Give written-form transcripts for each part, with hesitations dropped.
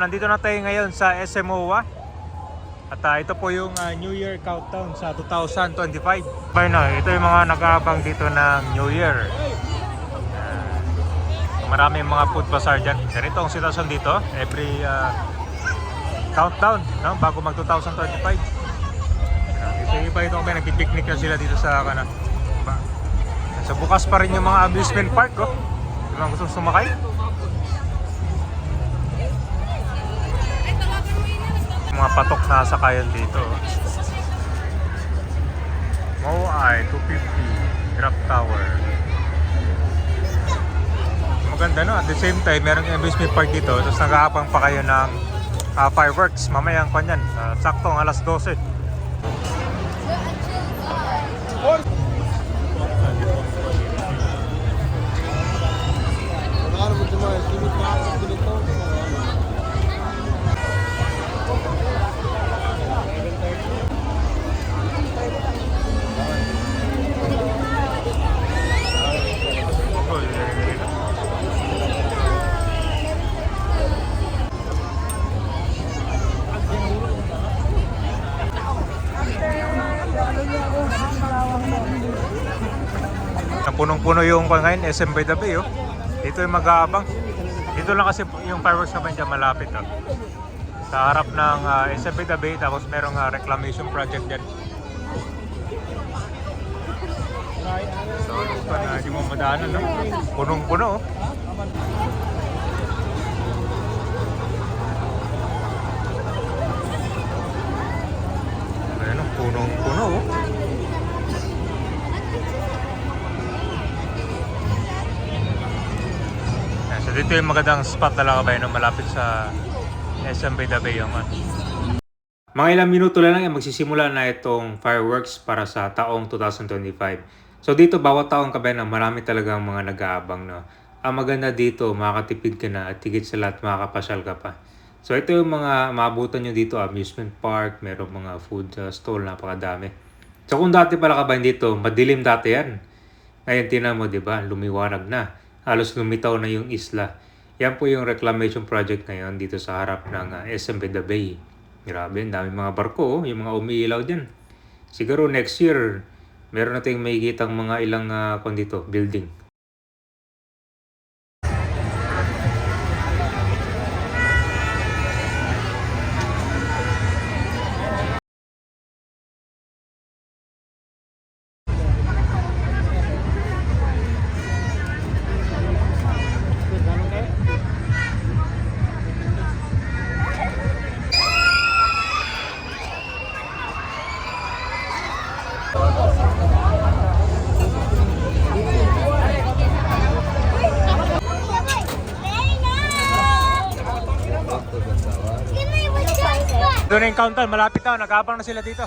nandito na tayo ngayon sa SMOA. At ito po yung New Year countdown sa 2025. Ito yung mga nag-aabang dito ng New Year. Maraming mga food bazaar dyan. Ganito ang sitwasyon dito. Every countdown, no? Bago mag 2025. Ito iba ito kami, nagpipiknik na sila dito sa so bukas pa rin yung mga amusement park, oh. Yung mga gustong sumakay. Mga patok na sakayan dito. Moai 250 Drop Tower. Maganda, no? At the same time, merong amusement park dito. Tapos nag-aapang pa kayo ng fireworks. Mamayang kanyan. Saktong alas 12. Punong-puno yung ngayon, SM by the Bay, oh. Dito yung mag-aabang. Dito lang kasi yung fireworks naman dyan malapit, oh. Sa harap ng SM by the Bay, tapos merong reclamation project dyan. So, ito na, di mo madaanan, no? Punong-puno, oh. Ayan, punong-puno, oh. So dito yung magandang spot talaga ba yun, malapit sa SM by the Bay yung Mga ilang minuto lang magsisimula na itong fireworks para sa taong 2025. So dito bawat taong kabayan marami talagang mga nag-aabang, no. Ang maganda dito, makakatipid ka na at higit sa lahat makakapasyal ka pa. So ito yung mga maabutan nyo dito, amusement park, merong mga food stall, napakadami. So kung dati pala kabayan dito, madilim dati yan. Ngayon tinan mo, di ba, lumiwanag na. Halos lumitaw na yung isla. Yan po yung reclamation project ngayon dito sa harap ng SM by the Bay. Grabe, dami mga barko, oh, yung mga umiilaw dyan. Siguro next year, meron nating makikitang mga ilang dito, building. Doon na yung countdown, malapit na, nag-aabang na sila dito.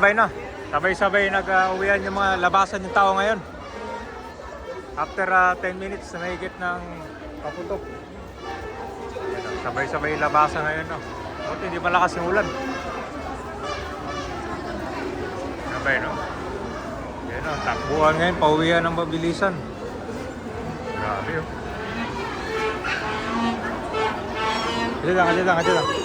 sabay na. Sabay-sabay nag-uwian yung mga labasan yung tao ngayon. After 10 minutes na mahigit ng paputok. Sabay-sabay labasan ngayon. No? Buti hindi malakas yung ulan. Sabay, no? Yan, no? Takbuhan ngayon, pauwian ng mabilisan. Grabe, oh. Kasi lang.